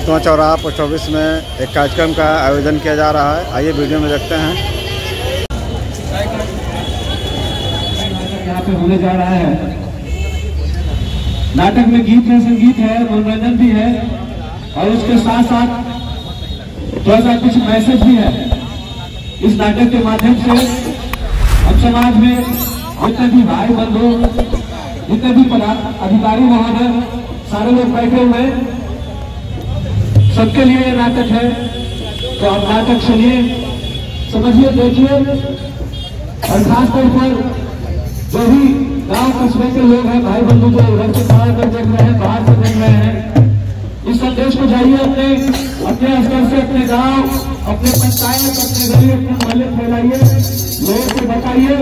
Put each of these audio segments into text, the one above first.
मोतवा चौराहा post office में एक कार्यक्रम का आयोजन किया जा रहा है। आइए वीडियो में देखते हैं। यहाँ पे होने जा रहा है। नाटक में गीत है, संगीत है, मनोरंजन भी है और उसके साथ साथ थोड़ा सा कुछ मैसेज भी है। इस नाटक के माध्यम से हम समाज में जितने भी भाई बंधु, जितने भी अधिकारी महोदय, सारे लोग बैठे हुए, सबके लिए ये नाटक है। तो आप नाटक सुनिए, समझिए, देखिए और खासतौर पर जो भी गांव कस्बे के लोग हैं, भाई बंधु जो घर से बाहर कर देख रहे हैं, बाहर से देख रहे हैं, इस संदेश को जाइए अपने स्तर से, अपने गांव, अपने पंचायत, अपने गली, अपने मोहल्ले फैलाइए, लोगों को बताइए,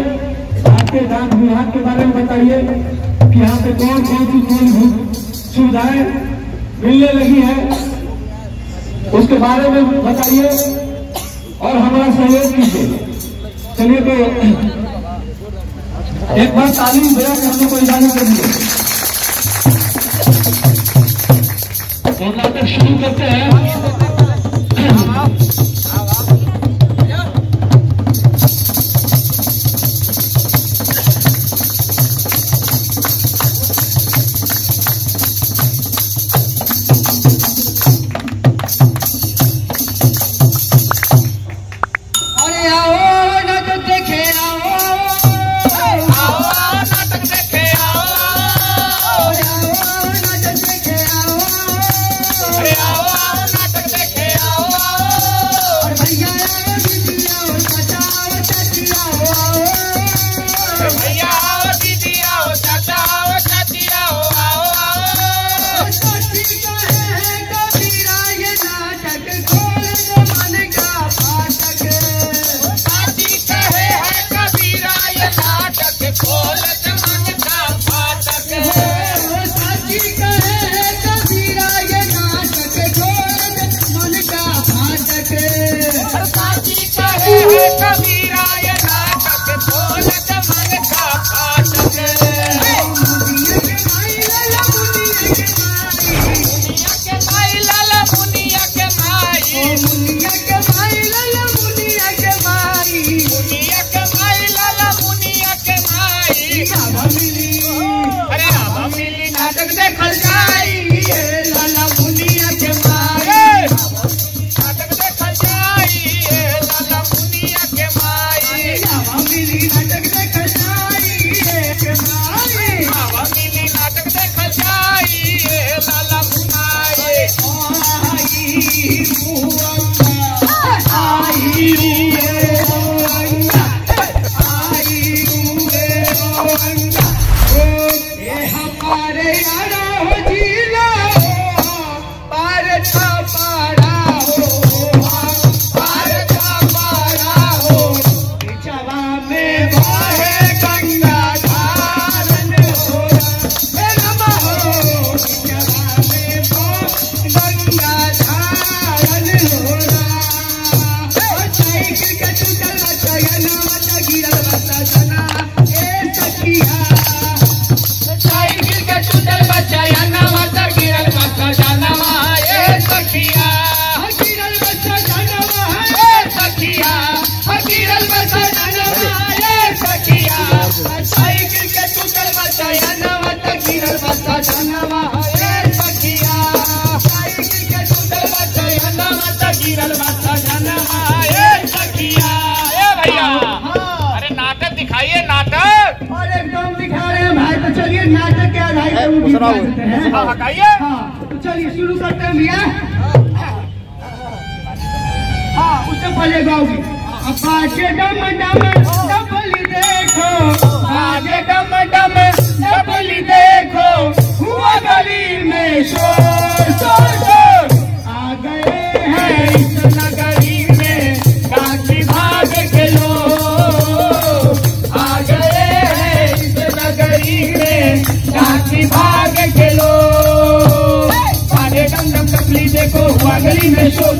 आपके डाक विभाग के बारे में बताइए कि यहाँ पे कौन कौन सी सुविधाएं मिलने लगी है, उसके बारे में बताइए और हमारा सहयोग कीजिए। चलिए तो एक बार तालीम बजा करने को इजाजत करिए। तो नाटक शुरू करते हैं। नाटक के आधार तो चलिए शुरू करते हैं भैया। हाँ, उससे पहले गाओगी। आगे डम डम डबली देखो, आगे डम डम डबली देखो, हुआ गली में शोर शोर शोर, आ गए हैं इस नगरी में काशी भाग के लोग, आ गए हैं इस नगरी में काशी भाग के लोग। आगे डम डम डबली देखो, हुआ गली में शोर,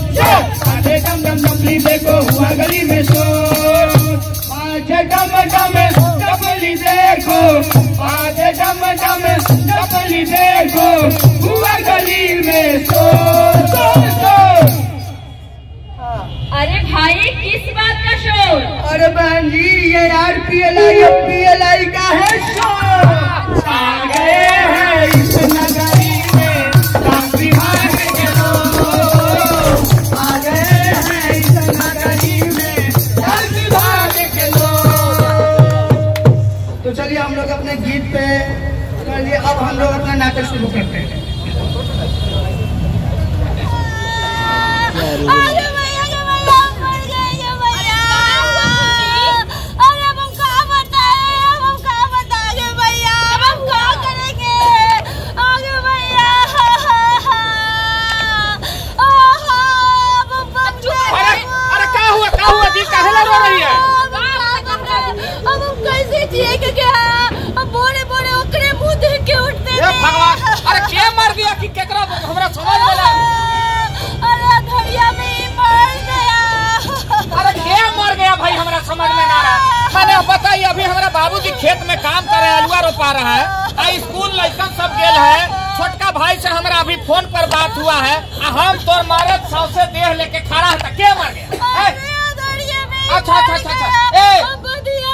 आगे डम डम डबली देखो, हुआ गली में शोर, आगे डम डम डबली देखो, आगे डम डम डबली देखो, हुआ गली में शोर। बताइए अभी हमारा बाबूजी खेत में काम कर रहे हैं, अलुआ रोपा रहा है, स्कूल लड़कन सब गेल है, छोटका भाई से हमारा अभी फोन पर बात हुआ है, हम तोर मारत सौसे देह लेके खड़ा है, क्या मर गया? अच्छा अच्छा अच्छा अच्छा, अरे बधिया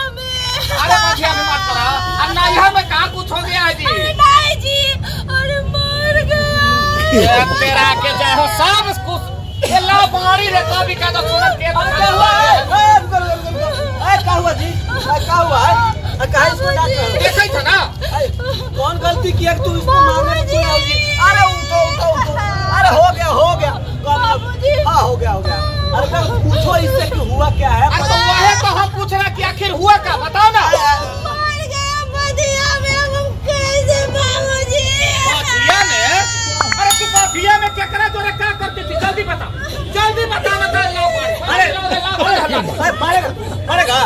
में मत करा, नैहर में कहाँ कुछ हो गया है जी? अरे मर गया। तेरा के जय हो सब कुछ ला बाड़ी रे कभी का तो सुनत के क्या हुआ जी? क्या हुआ है? काहे इसको डांट रहे हो? देखै था ना कौन गलती किया कि तू इसको मारने में तुम आओगी? अरे उठो उठो उठो, अरे हो गया हाँ हो गया अरे पूछो इससे कि हुआ क्या है? अरे तो वही तो हम पूछ रहे कि आखिर हुआ क्या, बताओ ना। मर गया बधिया में, हम कैसे बाबूजी? बधिया में? अरे तू बधिया में केकरा जोरे क्या करती थी? जल्दी बता बता लो। अरे मारेगा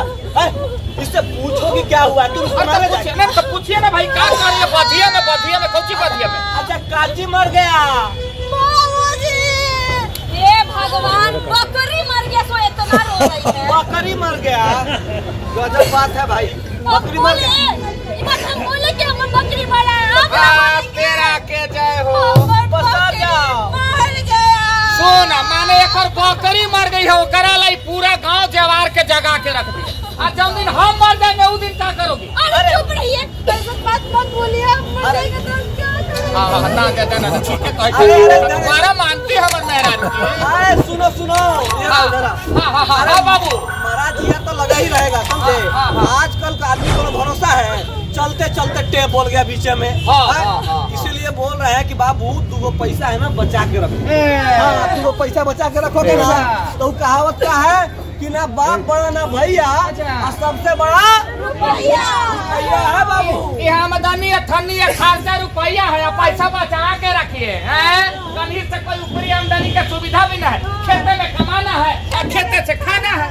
इससे पूछो कि क्या हुआ? तुम तो पूछिए ना भाई, क्या कर रही है? बधिया में कौची बधिया में? अच्छा काची मर गया बाबूजी। हे भगवान, बकरी मर गया सो इतना रो रही है। बकरी मर गया? गजब बात है भाई, बकरी मर गया। बोले कि हम बकरी मरा है। तेरा के जय हो। बता जाओ। मर गया। सुन माने एक बकरी मर गई है, करा लाई पूरा गांव जवार के जगा के रख दी। आज जब दिन हम मर जाएंगे उस दिन क्या करोगी? अरे चुप रहिए, ऐसा बात मत बोलिए। हम मर जाएंगे तो क्या करेंगे? ना ठीक है तुम्हारा मानती हमर मेहरान की। सुनो बाबू, महाराज जिया तो लगा ही रहेगा, समझे? आजकल का आदमी को भरोसा है, चलते चलते टेप बोल गया बीच में। इसीलिए बोल रहे हैं कि बाबू तुमको पैसा है ना बचा के रखो। तुमको पैसा बचा के रखोगे ना तो कहावत क्या है कि ना बाप बड़ा ना भैया, सबसे बड़ा रुपया है बाबू। यहाँ आमदनी अठन्नी खर्चा रुपया है, पैसा बचा के रखिए। कहीं से कोई ऊपरी आमदनी का सुविधा भी नहीं है, खेते में कमाना है और खेते से खाना है।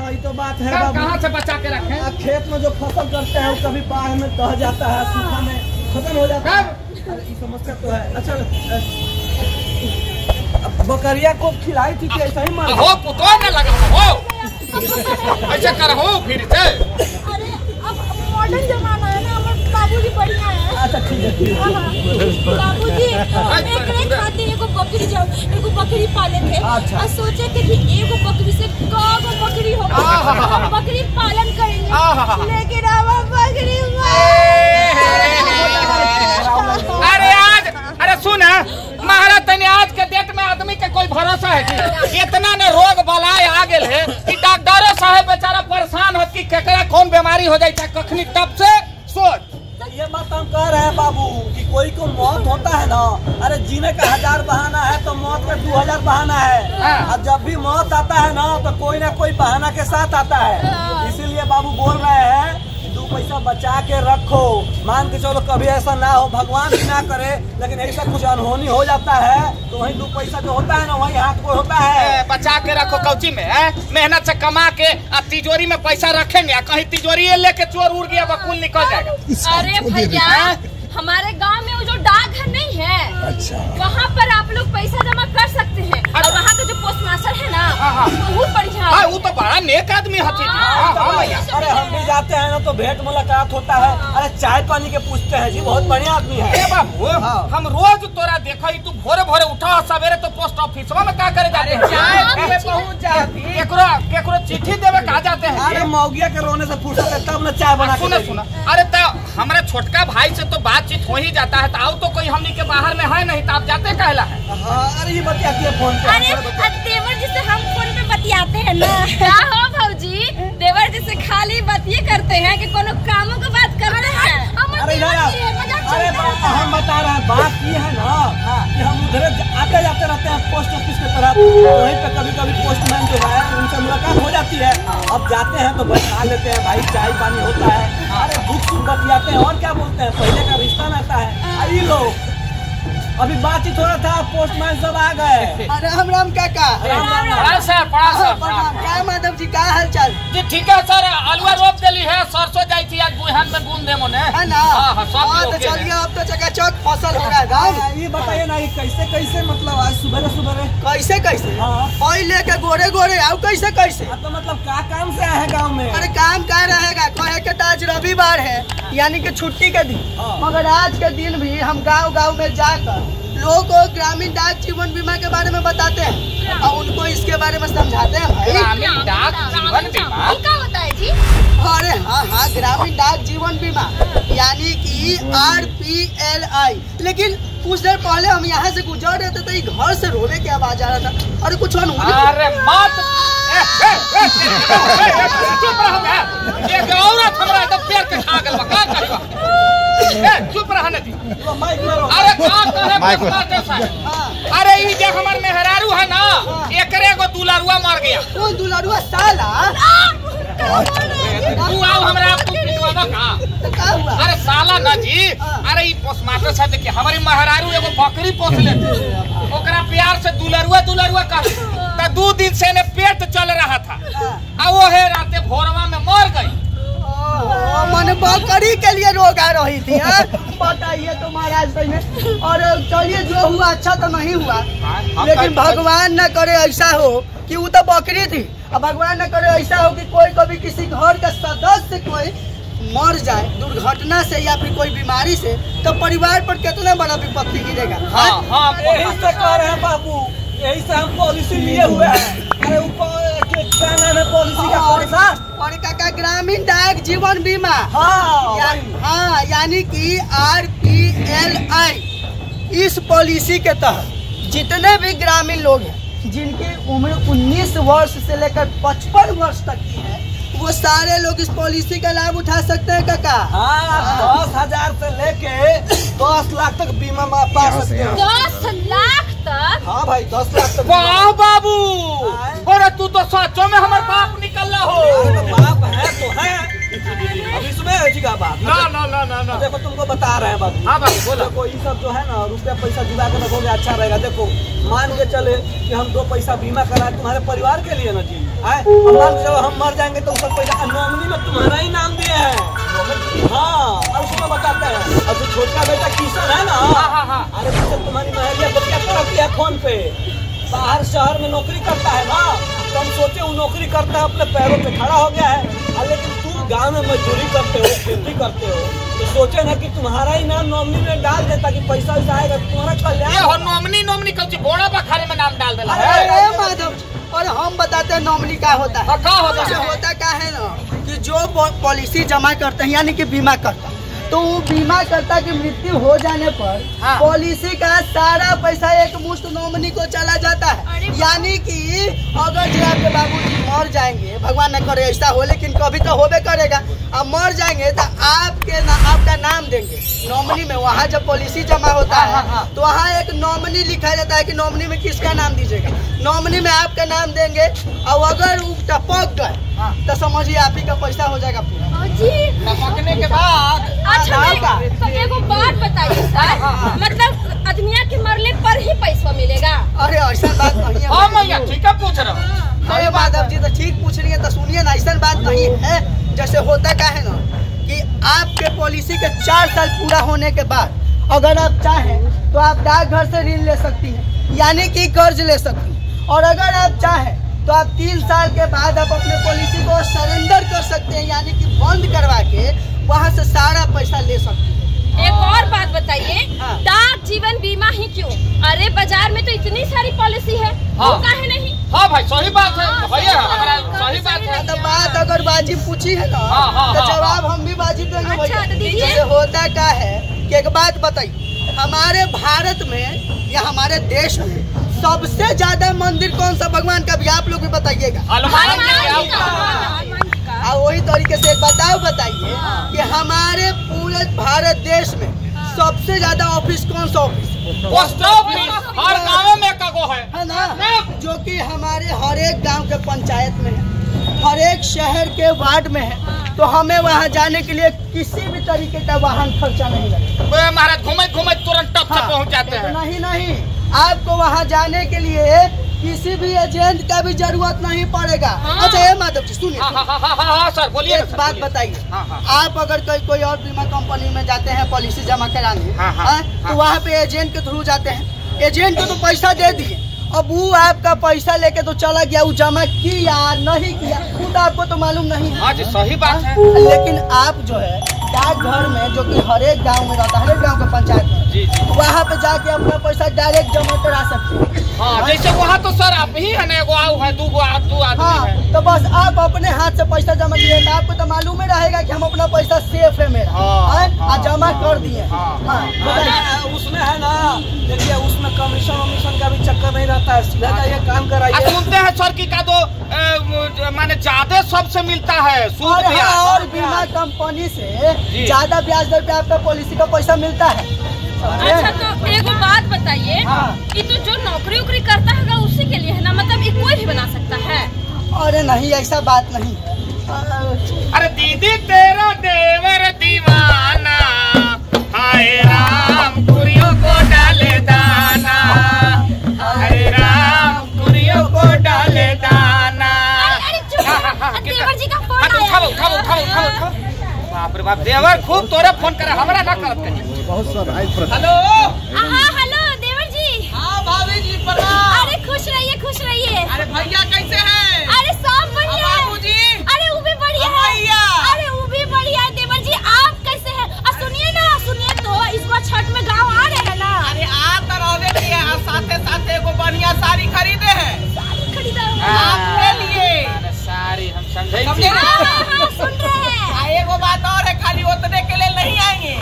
ये तो बात है बाबू। कहाँ से बचा के रखें? खेत में जो फसल करते हैं कभी बाढ़ में दह जाता है, सूखा में खत्म हो जाता है। ये समस्या तो है। अच्छा बकरिया को खिलाई थी कि ऐसा ही मार हो पुतो न लगा हो ऐसे कर हो फिर से। अरे अब मॉडर्न जमाना है ना, हमारे बाबूजी बढ़िया है। अच्छा ठीक है बाबूजी एक खाते एगो बकरी पाले थे। अच्छा। और सोचे थे कि एगो बकरी से कगो बकरी होगा, हम बकरी पालन करेंगे। लेकिन अब बकरी अरे सुन महाराज तने आज के डेट में आदमी के कोई भरोसा है कि इतना ने रोग बलाय आ गेल है कि डॉक्टरों साहब बेचारा परेशान हो कि केकरा कौन बीमारी हो जाए कखनी तब से सोच। ये बात हम कह रहे हैं बाबू कि कोई को मौत होता है ना, अरे जीने का 1000 बहाना है तो मौत का 2000 बहाना है। और जब भी मौत आता है ना तो कोई ना कोई बहाना के साथ आता है। इसीलिए बाबू बोल रहे हैं 2 पैसा बचा के रखो। मान के चलो कभी ऐसा ना हो, भगवान भी ना करे, लेकिन ऐसा कुछ अनहोनी हो जाता है तो वही 2 पैसा जो होता है ना वही हाथ को होता है। बचा के रखो कौची में मेहनत से कमा के तिजोरी में पैसा रखेंगे, कहीं तिजोरी लेके चोर उड़ गया बकुल निकल जाएगा। अरे भैया हमारे गांव में वो जो डाकघर नहीं है, अच्छा, वहाँ पर आप लोग पैसा जमा कर सकते हैं। और वहाँ का जो पोस्ट मास्टर है ना बहुत बढ़िया है। वो तो बड़ा नेक आदमी है। अरे हम भी जाते हैं ना तो भेंट मुलाकात होता है, अरे चाय पानी के पूछते हैं जी, बहुत बढ़िया आदमी है। बाबू हम रोज तोरा देखा तू भोरे भोरे उठा सवेरे तो पोस्ट ऑफिस में क्या करे जाते हैं? केकरो चिट्ठी देवे कहा जाते हैं। अरे मौगिया के रोने से फुर्सत है तब न चाय बना के। सुना अरे तो हमारे छोटका भाई से तो बातचीत हो ही जाता है, तो आओ तो कोई हमनी के बाहर में है नहीं तो आप जाते कहला है। अरे ये बतियाती है फोन पे। अरे देवर जी से हम फोन पे बतियाते हैं ना। क्या हो भौजी, देवर जी से खाली बतिये करते हैं कि कोनो कामों की बात करते हैं? अरे हम बता रहे हैं, बात ये है ना कि हम उधर आते जाते रहते हैं पोस्ट ऑफिस की तरफ, वहीं पे कभी कभी पोस्टमैन जो है उनसे मुलाकात हो जाती है। अब जाते हैं तो बैठा लेते हैं, भाई चाय पानी होता है, अरे दुख सुख बतियाते हैं और क्या बोलते हैं, पहले का रिश्ता नाता है। आई लोग अभी बातचीत हो रहा था, पोस्टमैन सब आ गए। राम राम काका। पड़ा सर क्या माधव जी, क्या हाल चाल? जी ठीक है सर, आलुआ रोप दिली है, सरसों जाई थी आज बुहान में बूंद दे मोने है ना? तो चलिए अब तो चकाचक फसल हो रहा है गाँव। ये बताइए ना ये कैसे कैसे मतलब आज सुबह सुबह कैसे कैसे हाँ। पहले के गोरे गोरे आओ कैसे कैसे? तो मतलब क्या काम से आए हैं गाँव में? अरे काम क्या रहेगा, कहे के आज रविवार है यानी कि छुट्टी के दिन, मगर आज के दिन भी हम गांव गांव में जाकर लोगों को ग्रामीण डाक जीवन बीमा के बारे में बताते हैं और उनको इसके बारे में समझाते हैं। भाई ग्रामीण डाक जीवन बीमा क्या होता है जी? अरे हाँ, ग्रामीण डाक जीवन बीमा यानी कि RPLI। लेकिन कुछ देर पहले हम यहाँ से गुजर रहे थे तो ये घर से रोने की आवाज आ रहा था। अरे कुछ अरे मत चुप रहो, एक औरत हमरा तो पैर के खा गल का कहबा, चुप रहने दी। अरे का कहे, अरे ई जे हमर मेहरारू है ना, एकरे को दुलारुआ मर गया। कौन दुलारुआ? साला तू आओ हमरा आपको पिटवावा का? तो क्या हुआ? अरे साला ना जी, अरे ई पोस्टमास्टर साहब देखिए हमारी मेहरारू एगो बकरी पोस लेते, ओकरा प्यार से दुलारुआ दुलारुआ कहते, तो 2 दिन से ने पेट चल रहा था, आ वो है राते भोरवा में मर गई। मन बकरी के लिए रोग आ रही थी। बताइए तो महाराज सही में। और चलिए जो हुआ अच्छा तो नहीं हुआ, लेकिन भगवान न करे ऐसा हो कि वो तो बकरी थी, और भगवान न करे ऐसा हो कि कोई कभी किसी घर का सदस्य कोई मर जाए दुर्घटना से या फिर कोई बीमारी से, तो परिवार पर कितना बड़ा विपत्ति गिरेगा। हाँ यही से कह रहे हैं बाबू, यही से हम पॉलिसी लिए हुए हैं। अरे ऊपर क्या नाम है पॉलिसी का? कौन सा? और काका ग्रामीण डाक जीवन बीमा। हाँ यानी कि RPLI। इस पॉलिसी के तहत जितने भी ग्रामीण लोग हैं जिनकी उम्र 19 वर्ष से लेकर 55 वर्ष तक की है, वो सारे लोग इस पॉलिसी का लाभ उठा सकते हैं काका। हाँ, 10,000 से लेके 10 लाख तक बीमा पा सकते हैं। 10 लाख तक? हाँ भाई 10 लाख तक। वाह बाबू, अरे तू तो सचो में हमारे बाप निकल रहा हो। बाप है तो है, अब इसमें ऐसी का बात ना। देखो तुमको बता रहे हैं बाबू। हाँ बाबू बोलो। देखो ये सब जो है ना रुपया पैसा जुड़ा के रखोगे अच्छा रहेगा। देखो मान के चले कि हम 2 पैसा बीमा कराए तुम्हारे परिवार के लिए ना जी, है जब हम मर जाएंगे तो सब पैसा नॉमिनी में तुम्हारा ही नाम दिए है। हाँ, और उसमें बताते हैं। और जो छोटा बेटा किशन है ना, अरे तुम्हारी महलिया बतिया करती है फोन पे, बाहर शहर में नौकरी करता है ना, तो हम सोचे वो नौकरी करता है अपने पैरों पे खड़ा हो गया है, लेकिन तू गांव में मजदूरी करते हो, खेती करते हो, तो सोचे ना कि तुम्हारा ही नाम नॉमिनी में डाल दे ताकि पैसा वैसा आएगा तुम्हारा कल्याण। ये हो नॉमिनी कौन बोड़ा बखारे में नाम डाल देला है। अरे माधव, और हम बताते हैं नॉमिनी क्या होता है। क्या होता है? होता क्या है ना कि जो पॉलिसी जमा करते हैं यानी कि बीमा करता, तो वो बीमा करता की मृत्यु हो जाने पर पॉलिसी का सारा पैसा एक मुश्त नॉमिनी को चला जाता है। यानी कि अगर जो आपके बाबूजी मर जाएंगे, भगवान न करे ऐसा हो, लेकिन कभी तो होबे करेगा, अब मर जाएंगे तो आपका नाम देंगे नॉमिनी में। वहाँ जब पॉलिसी जमा होता है तो वहाँ एक नॉमिनी लिखा जाता है कि नॉमिनी में किसका नाम दीजिएगा। नॉमिनी में आपका नाम देंगे, और अगर वो टपक गए तो समझिए आप ही का पैसा हो जाएगा पूरा। जी टपकने के बाद अच्छा, तो एगो बात बताइए सर, मतलब आदमिया के मरने पर ही पैसा मिलेगा? अरे ऐसा बात नहीं है। हाँ भैया ठीक है पूछ रहा हूँ। अरे माधव जी तो ठीक पूछ रही है, तो सुनिए ना, ऐसा बात नहीं है। जैसे होता क्या है ना कि आपके पॉलिसी के 4 साल पूरा होने के बाद अगर आप चाहें तो आप डाकघर से ऋण ले सकती हैं, यानी कि कर्ज ले सकती हैं। और अगर आप चाहें तो आप 3 साल के बाद आप अपने पॉलिसी को सरेंडर कर सकते हैं, यानी कि बंद करवा के वहाँ से सारा पैसा ले सकते हैं। एक और बात बताइए, डाक जीवन बीमा ही क्यों? अरे बाजार में तो इतनी सारी पॉलिसी है, वो काहे नहीं? हाँ भाई सही बात है भैया, हमारा सही बात है। तो बात अगर वाजिब पूछी है ना, तो जवाब हम भी वाजिब देंगे भैया। जैसे होता क्या है कि एक बात बताइए, हमारे भारत में या हमारे देश में सबसे ज्यादा मंदिर कौन सा भगवान का भी आप लोग भी बताइएगा। और वही तरीके से एक बताइए कि हमारे पूरे भारत देश में सबसे ज्यादा ऑफिस कौन सा ऑफिस? पोस्ट ऑफिस हर गाँव में कगो है ना, जो कि हमारे हर एक गांव के पंचायत में है, हर एक शहर के वार्ड में है। तो हमें वहां जाने के लिए किसी भी तरीके का वाहन खर्चा नहीं लगेगा। महाराज घूमे घूमे तुरंत टप से पहुंच जाते हैं। नहीं, आपको वहां जाने के लिए किसी भी एजेंट का भी जरूरत नहीं पड़ेगा। अच्छा ये माधव जी सुनिए। हाँ सर बोलिए। एक बात बताइए, आप अगर कोई और बीमा कंपनी में जाते हैं पॉलिसी जमा कराने, तो वहाँ पे एजेंट के थ्रू जाते हैं, एजेंट को तो पैसा दे दिए, अब वो आपका पैसा लेके तो चला गया, वो जमा किया नहीं किया खुद आपको तो मालूम नहीं है। हाँ जी सही बात है। लेकिन आप जो है डाकघर में, जो कि हर एक गांव में रहता है, हर एक गांव के पंचायत में, वहाँ पे जाके अपना पैसा डायरेक्ट जमा करा सकते हैं। हाँ जैसे वहाँ तो सर आप ही है ना, एगो आओ है, दो आदमी है। तो बस आप अपने हाथ से पैसा जमा किए तो आपको तो मालूम ही रहेगा कि हम अपना पैसा सेफ है मेरा, जमा कर दिए। उसमें है ना, देखिए उसमें कमीशन का भी चक्कर नहीं रहता है, सीधा ये काम कराइए। सुनते हैं सर की का तो माने ज्यादा सबसे मिलता है सूद ब्याज, और बीमा कंपनी से ज्यादा ब्याज दर पे आपका पॉलिसी का पैसा मिलता है। अच्छा तो एक बात बताइए, ये तो जो नौकरी उकरी करता है उसी के लिए है ना, मतलब ये कोई भी बना सकता है? अरे नहीं ऐसा बात नहीं। अरे दीदी तेरा देवर दीवाना, हाय राम कुरियों को डाले दाना, हाय राम कुरियों को डाले दाना। देवर जी का फोन आया। उठाओ। बाप रे बाप, देवर खूब तोरे फोन करे, हमरा ना करत कहीं। बहुत सर हेलो। हेलो देवर जी। हाँ भाभी जी प्रणाम। अरे खुश रहिए। अरे भैया कैसे हैं? अरे सब बढ़िया है। बाबूजी? अरे वो भी बढ़िया है। अरे वो भी बढ़िया है। देवर जी आप कैसे हैं? सुनिए तो इस बार छठ में गाँव आ रहे हैं ना? अरे आ तो रहने दिए, साथे एगो बढ़िया साड़ी खरीदे हैं। साड़ी खरीदा आपके लिए सारी हम समझे। सुन रहे हैं। एगो बात और है, खाली उतने के लिए नहीं आएंगे।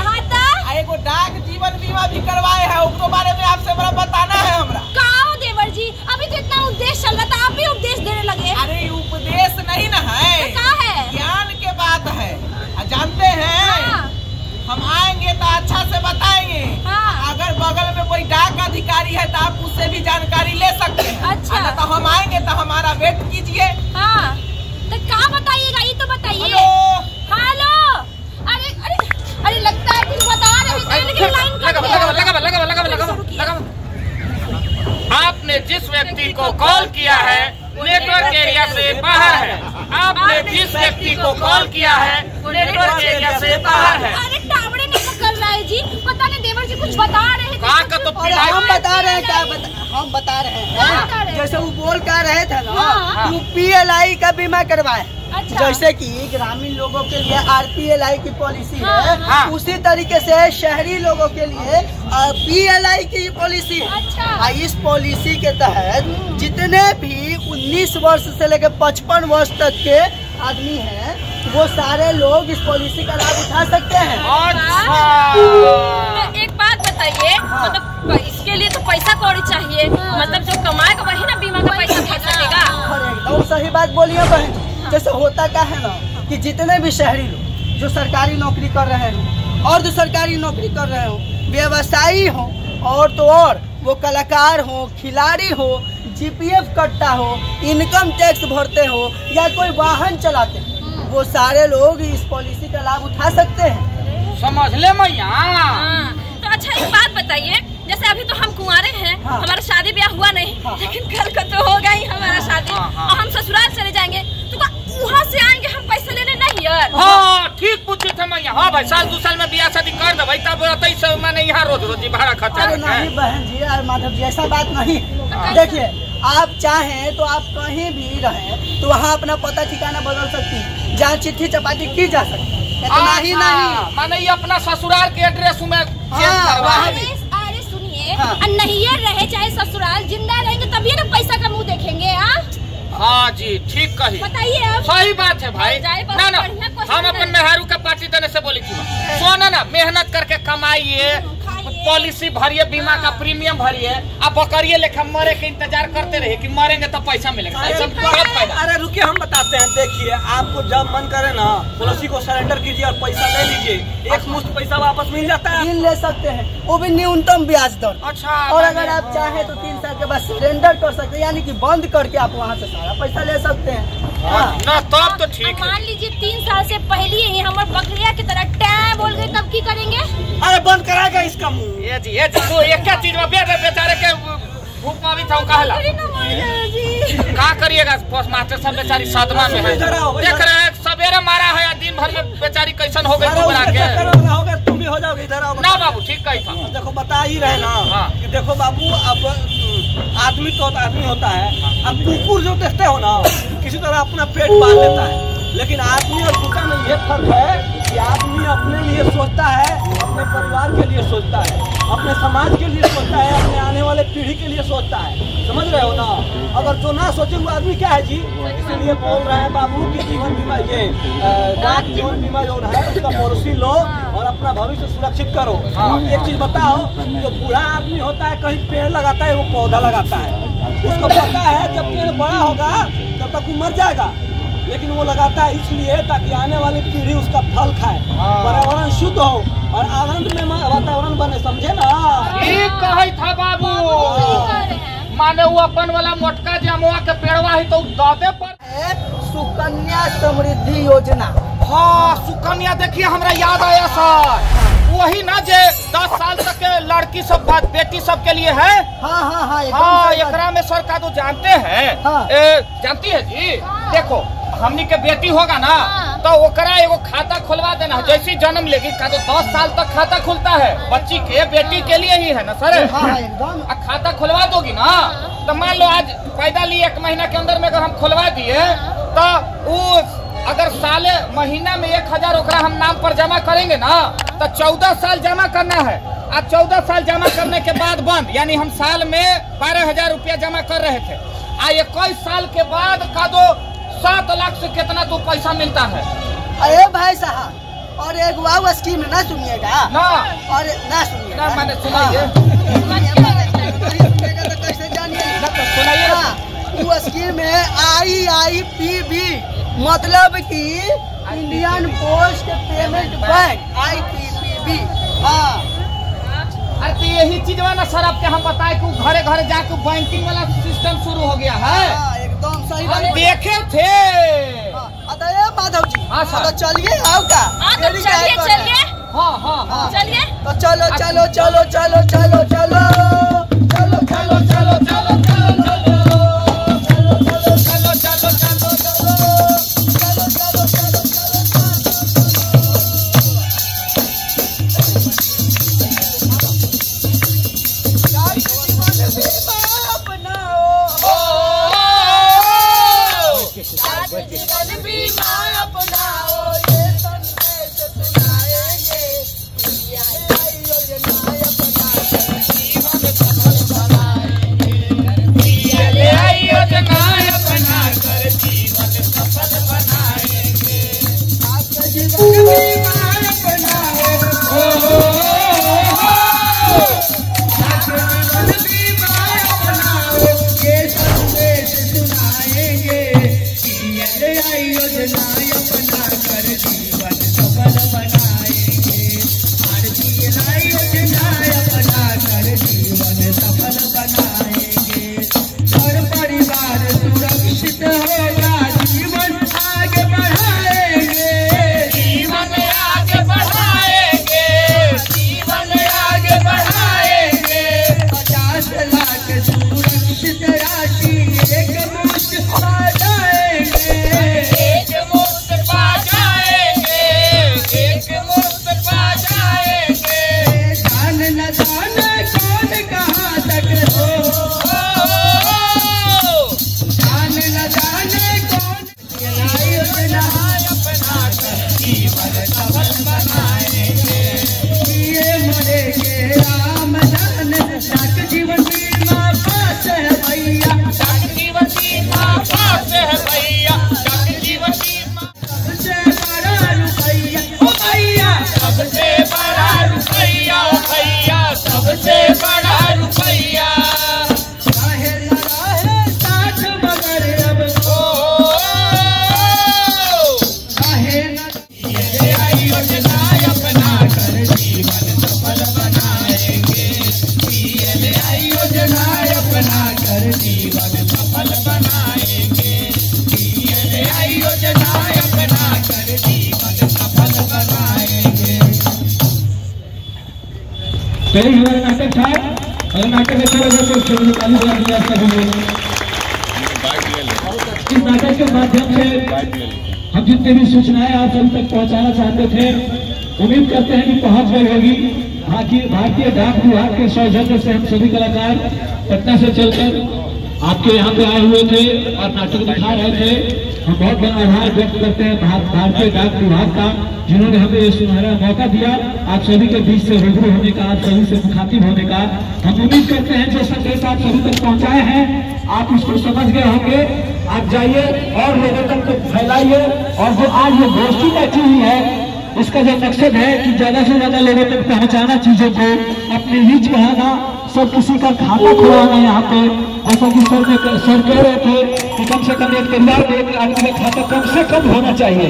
एगो डाक जीवन बीमा भी करवाए हैं, उसके बारे में आपसे बड़ा बताना है हमरा। कहो देवर जी, अभी तो इतना उपदेश चल रहा था, आप भी उपदेश देने लगे। अरे उपदेश नहीं ना है, तो क्या है? ज्ञान के बात है। जानते हैं हम आएंगे तो अच्छा से बताएंगे। अगर बगल में कोई डाक अधिकारी है तो आप उससे भी जानकारी ले सकते हैं। अच्छा तो हम आएंगे तो हमारा वेट कीजिए। तो क्या बताइएगा ये तो बताइए। हेलो। अरे लगता है कुछ बता रहे थे लेकिन लाइन कट गया। लगा। आपने जिस व्यक्ति को कॉल किया है नेटवर्क एरिया से बाहर है। आपने जिस व्यक्ति को कॉल किया है नेटवर्क एरिया से बाहर है। अरे टावरे नहीं पकड़ रहा है जी, पता नहीं देवर जी कुछ बता रहे थे। हम बता रहे हैं हम बता रहे हैं जैसे वो बोल कर रहे थे ना, PLI का बीमा करवाए। अच्छा। जैसे कि ग्रामीण लोगों के लिए RPLI की पॉलिसी है, उसी तरीके से शहरी लोगों के लिए PLI की पॉलिसी है। अच्छा। इस पॉलिसी के तहत जितने भी 19 वर्ष से लेकर 55 वर्ष तक के आदमी हैं, वो सारे लोग इस पॉलिसी का लाभ उठा सकते हैं। तो एक बात बताइए, मतलब इसके लिए तो पैसा कौड़ी चाहिए, मतलब जो कमाएगा वही ना बीमा का पैसा भर सकेगा। एकदम सही बात बोलिए बहन। जैसे होता क्या है ना कि जितने भी शहरी लोग जो सरकारी नौकरी कर रहे हैं और जो सरकारी नौकरी कर रहे हो, व्यवसायी हो और तो और वो कलाकार हो, खिलाड़ी हो, GPF कटता हो, इनकम टैक्स भरते हो या कोई वाहन चलाते हो, वो सारे लोग इस पॉलिसी का लाभ उठा सकते हैं। समझ ले मैया। तो अच्छा एक बात बताइए, जैसे अभी तो हम कुंवारे हैं, हमारा शादी ब्याह हुआ नहीं, लेकिन कल का तो होगा ही हमारा शादी, और हम ससुराल चले जाएंगे तो वहाँ से आएंगे हम पैसा लेने नहीं यार। हाँ ठीक पूछे थे मैया। हाँ भाई साल 2 साल में ब्याह शादी कर दे भाई, तब मैंने यहाँ रोजी भाड़ा खर्चा। नहीं बहन जी और माधव जी ऐसा बात नहीं। देखिए आप चाहें तो आप कहीं भी रहें तो वहाँ अपना पता ठिकाना बदल सकती है, जहाँ चिट्ठी चपाटी की जा सकती है। नहीं माने ये अपना ससुराल के एड्रेस में। अरे सुनिए, नहीं रहे चाहे ससुराल, जिंदा रहेंगे तभी ना पैसा का मुँह देखेंगे। हाँ जी ठीक कही, बताइए आप। सही बात है भाई। ना हम अपन मेहरारू का पार्टी देने से बोली थी, सोना ना मेहनत करके कमाइए, पॉलिसी भरिए, बीमा का प्रीमियम भरिए, अब बकरिए लेखा मरे के इंतजार करते रहे कि मरेंगे तो पैसा मिलेगा। अरे रुकिए, हम बताते हैं। देखिए, आपको जब मन करे ना पॉलिसी को सरेंडर कीजिए और पैसा ले लीजिए, एक मुश्त पैसा वापस मिल जाता है। ले सकते हैं, वो भी न्यूनतम ब्याज दर। अच्छा, और अगर आप चाहे तो 3 साल के बाद सरेंडर कर सकते हैं, यानी कि बंद करके आप वहाँ से सारा पैसा ले सकते हैं। ना तब तो ठीक है। मान लीजिए 3 साल से पहले ही हमारे बकरिया की तरह टैं बोल गई, तब की करेंगे? अरे बंद कराएगा इसका मुँह। ये जी तो एक क्या चीज में बेचारे के भूख में भी था कहला क्या करिएगा। पोस्ट मास्टर सब बेचारी सदमा में है, देख रहे हैं सवेरे मारा है, दिन भर में बेचारी कैसन हो गई घबरा के। तुम भी हो जाओगे इधर आओ ना बाबू, ठीक कही था। देखो बता ही रहे ना कि देखो बाबू, अब आदमी तो आदमी होता है। अब कुकुर जो देखते हो ना, किसी तरह अपना पेट पाल लेता है, लेकिन आदमी और कुत्ता में ये फर्क है कि आदमी अपने लिए सोचता है, अपने परिवार के लिए सोचता है, अपने समाज के लिए सोचता है, अपने आने वाले पीढ़ी के लिए सोचता है। समझ रहे हो ना? अगर जो ना सोचे वो आदमी क्या है जी, इसीलिए बोल रहे हैं बाबू की जीवन बीमा, ये जीवन बीमा जो है उसका पॉलिसी लो और अपना भविष्य सुरक्षित करो। एक चीज बताओ, जो बूढ़ा आदमी होता है कहीं पेड़ लगाता है, वो पौधा लगाता है, उसको पता है जब पेड़ बड़ा होगा तब तक वो मर जाएगा, लेकिन वो लगाता है इसलिए ताकि आने वाली पीढ़ी उसका फल खाए, पर्यावरण शुद्ध हो और आनंद में वातावरण बने। समझे ना? ठीक कही था बाबू। माने वो अपन वाला मोटका जमुआ के पेड़वा ही तो दादे पर सुकन्या समृद्धि योजना। हाँ, सुकन्या देखिए हमरा याद आया सर, वही ना जे 10 साल तक के लड़की सब बेटी सब के लिए है। हाँ, एकरा में सरकार तो जानते हैं। जानती है जी, देखो हमनी के बेटी होगा ना तो ओकरा एगो खाता खुलवा देना, जैसी जन्म लेगी का तो 10 साल तक खाता खुलता है बच्ची के, बेटी के लिए ही है ना सर। खाता खुलवा दोगी ना तो मान लो आज पैदा ली, 1 महीना के अंदर में अगर हम खुलवा दिए तो वो अगर साले महीना में 1000 ओकरा हम नाम पर जमा करेंगे ना तो 14 साल जमा करना है। आज 14 साल जमा करने के बाद बंद, यानी हम साल में 12,000 रुपया जमा कर रहे थे। 21 साल के बाद का दो 7 लाख से कितना तो पैसा मिलता है। अरे भाई साहब, और एक वाव स्कीम ना सुनिएगा ना, और ना सुनिएगा ना मैंने सुनाइए तो कैसे जानिए? सुनाइए। वो स्कीम है IIPB, मतलब कि Indian post payment bank, IPPB। हाँ, अरे तो यही चीज ना सर आपके हम बताए कि घरे घरे जाके बैंकिंग वाला सिस्टम शुरू हो गया है। एकदम सही हम देखे थे। अरे माधव जी, हाँ सर, तो चलिए आओ का। चलिए। हाँ चलिए, तो चलो। तो यही हमारा नाटक था और नाटक अच्छा लगा तो सभी ताली बजा दिया सभी लोग। इस नाटक के माध्यम से हम जितने भी सूचनाएं आप सभी तक पहुंचाना चाहते थे उम्मीद करते हैं कि पहुंच गई होगी। भारतीय डाक विभाग के सौजन्य से हम सभी कलाकार पटना से चलकर आपके यहाँ पे आए हुए थे और नाटक दिखा रहे थे। हम बहुत बड़ा आभार व्यक्त करते हैं भारतीय डाक विभाग का जिन्होंने हमें ये सुनहरा मौका दिया आप सभी के बीच से रूबरू होने का, आप सभी से मुखातिब होने का। हम उम्मीद करते हैं जो संदेश आप सभी तक पहुँचाए हैं आप उसको समझ गए होंगे। आप जाइए और लोगों तक फैलाइए और जो आज ये गोष्ठी बैठी हुई है इसका जो मकसद है कि ज्यादा से ज्यादा लोगों तक पहुंचाना चीजों को, अपनी रीच बढ़ाना, सब किसी का खाता खुलवाना। यहाँ पे जैसा कि सर कह रहे थे कि कम से कम एक परिवार में एक आदमी का खाता कम से कम होना चाहिए।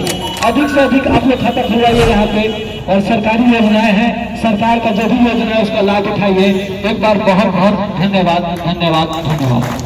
अधिक से अधिक आप लोग खाता खुलवाइए यहाँ पे और सरकारी योजनाएं हैं, सरकार का जो भी योजना है उसका लाभ उठाइए। एक बार बहुत बहुत धन्यवाद धन्यवाद धन्यवाद।